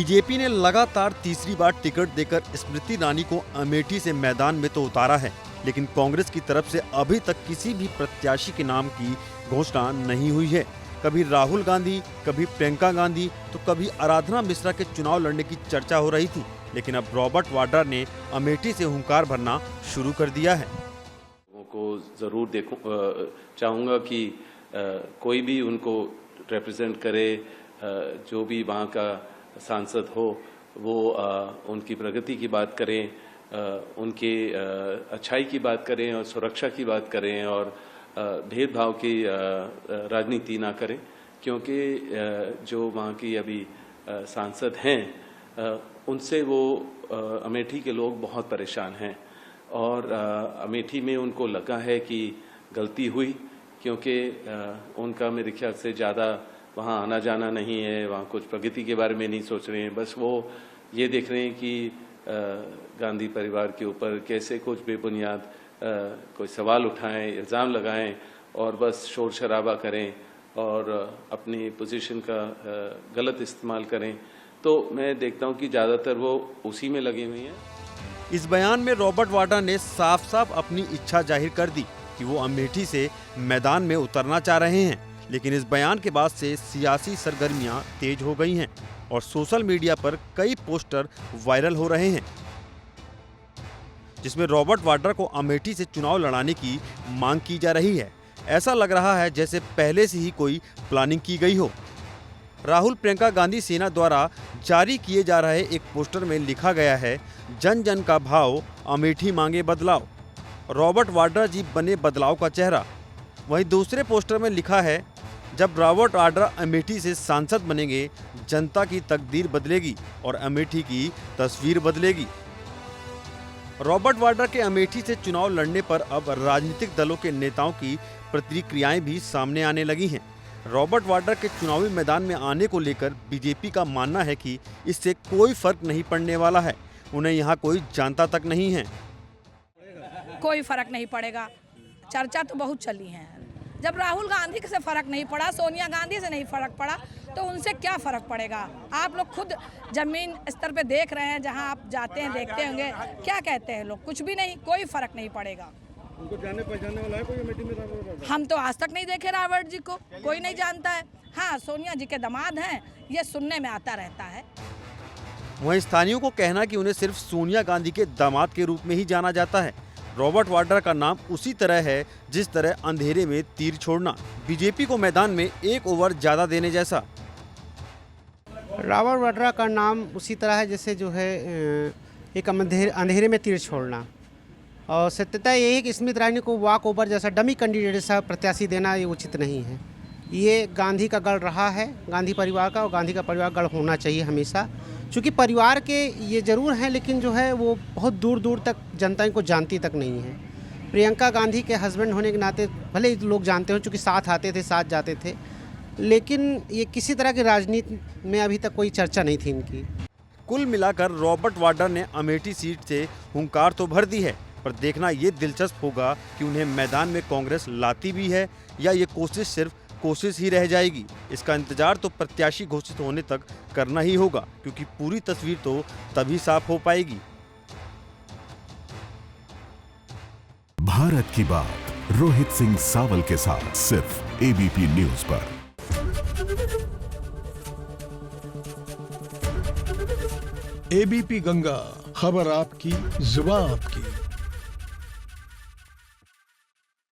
BJP ने लगातार तीसरी बार टिकट देकर स्मृति ईरानी को अमेठी से मैदान में तो उतारा है, लेकिन कांग्रेस की तरफ से अभी तक किसी भी प्रत्याशी के नाम की घोषणा नहीं हुई है। कभी राहुल गांधी, कभी प्रियंका गांधी, तो कभी आराधना मिश्रा के चुनाव लड़ने की चर्चा हो रही थी, लेकिन अब रॉबर्ट वाड्रा ने अमेठी से हुंकार भरना शुरू कर दिया है। को जरूर चाहूँगा कि कोई भी उनको रिप्रेजेंट करे, जो भी वहाँ का सांसद हो वो उनकी प्रगति की बात करें, उनके अच्छाई की बात करें और सुरक्षा की बात करें और भेदभाव की राजनीति ना करें, क्योंकि जो वहाँ की अभी सांसद हैं उनसे वो अमेठी के लोग बहुत परेशान हैं और अमेठी में उनको लगा है कि गलती हुई, क्योंकि उनका मेरे ख्याल से ज़्यादा वहाँ आना जाना नहीं है, वहाँ कुछ प्रगति के बारे में नहीं सोच रहे हैं, बस वो ये देख रहे हैं कि गांधी परिवार के ऊपर कैसे कुछ बेबुनियाद कोई सवाल उठाएं, इल्ज़ाम लगाएं और बस शोर शराबा करें और अपनी पोजीशन का गलत इस्तेमाल करें। तो मैं देखता हूँ कि ज़्यादातर वो उसी में लगे हुए हैं। इस बयान में रॉबर्ट वाड्रा ने साफ साफ अपनी इच्छा जाहिर कर दी कि वो अमेठी से मैदान में उतरना चाह रहे हैं, लेकिन इस बयान के बाद से सियासी सरगर्मियां तेज हो गई हैं और सोशल मीडिया पर कई पोस्टर वायरल हो रहे हैं, जिसमें रॉबर्ट वाड्रा को अमेठी से चुनाव लड़ाने की मांग की जा रही है। ऐसा लग रहा है जैसे पहले से ही कोई प्लानिंग की गई हो। राहुल प्रियंका गांधी सेना द्वारा जारी किए जा रहे एक पोस्टर में लिखा गया है, जन जन का भाव, अमेठी मांगे बदलाव। रॉबर्ट वाड्रा जी बने बदलाव का चेहरा। वहीं दूसरे पोस्टर में लिखा है, जब रॉबर्ट वाड्रा अमेठी से सांसद बनेंगे, जनता की तकदीर बदलेगी और अमेठी की तस्वीर बदलेगी। रॉबर्ट वाड्रा के अमेठी से चुनाव लड़ने पर अब राजनीतिक दलों के नेताओं की प्रतिक्रियाएं भी सामने आने लगी हैं। रॉबर्ट वाड्रा के चुनावी मैदान में आने को लेकर बीजेपी का मानना है कि इससे कोई फर्क नहीं पड़ने वाला है, उन्हें यहाँ कोई जानता तक नहीं है। कोई फर्क नहीं पड़ेगा, चर्चा तो बहुत चली है। जब राहुल गांधी से फर्क नहीं पड़ा, सोनिया गांधी से नहीं फर्क पड़ा, तो उनसे क्या फर्क पड़ेगा? आप लोग खुद जमीन स्तर पे देख रहे हैं, जहां आप जाते हैं देखते होंगे, क्या कहते हैं लोग? कुछ भी नहीं, कोई फर्क नहीं पड़ेगा। उनको जाने पहचानने वाला है कोई अमेठी में? हम तो आज तक नहीं देखे रावत जी को, कोई नहीं जानता है। हाँ, सोनिया जी के दामाद हैं, ये सुनने में आता रहता है। वहीं स्थानीयों को कहना कि उन्हें सिर्फ सोनिया गांधी के दामाद के रूप में ही जाना जाता है। रॉबर्ट वाड्रा का नाम उसी तरह है जिस तरह अंधेरे में तीर छोड़ना, बीजेपी को मैदान में एक ओवर ज्यादा देने जैसा। रॉबर्ट वाड्रा का नाम उसी तरह है जैसे जो है एक अंधेरे में तीर छोड़ना, और सत्यता यही है कि स्मृति ईरानी को वॉक ओवर जैसा डमी कैंडिडेट जैसा प्रत्याशी देना ये उचित नहीं है। ये गांधी का गढ़ रहा है, गांधी परिवार का, और गांधी का परिवार गढ़ होना चाहिए हमेशा। चूँकि परिवार के ये जरूर हैं, लेकिन जो है वो बहुत दूर दूर तक जनता इनको जानती तक नहीं है। प्रियंका गांधी के हस्बैंड होने के नाते भले ही लोग जानते हो, चूँकि साथ आते थे, साथ जाते थे, लेकिन ये किसी तरह की राजनीति में अभी तक कोई चर्चा नहीं थी इनकी। कुल मिलाकर रॉबर्ट वाड्रा ने अमेठी सीट से हुंकार तो भर दी है, पर देखना ये दिलचस्प होगा कि उन्हें मैदान में कांग्रेस लाती भी है या ये कोशिश सिर्फ कोशिश ही रह जाएगी। इसका इंतजार तो प्रत्याशी घोषित होने तक करना ही होगा, क्योंकि पूरी तस्वीर तो तभी साफ हो पाएगी। भारत की बात रोहित सिंह सावल के साथ सिर्फ एबीपी न्यूज पर। एबीपी गंगा, खबर आपकी, जुबान आपकी।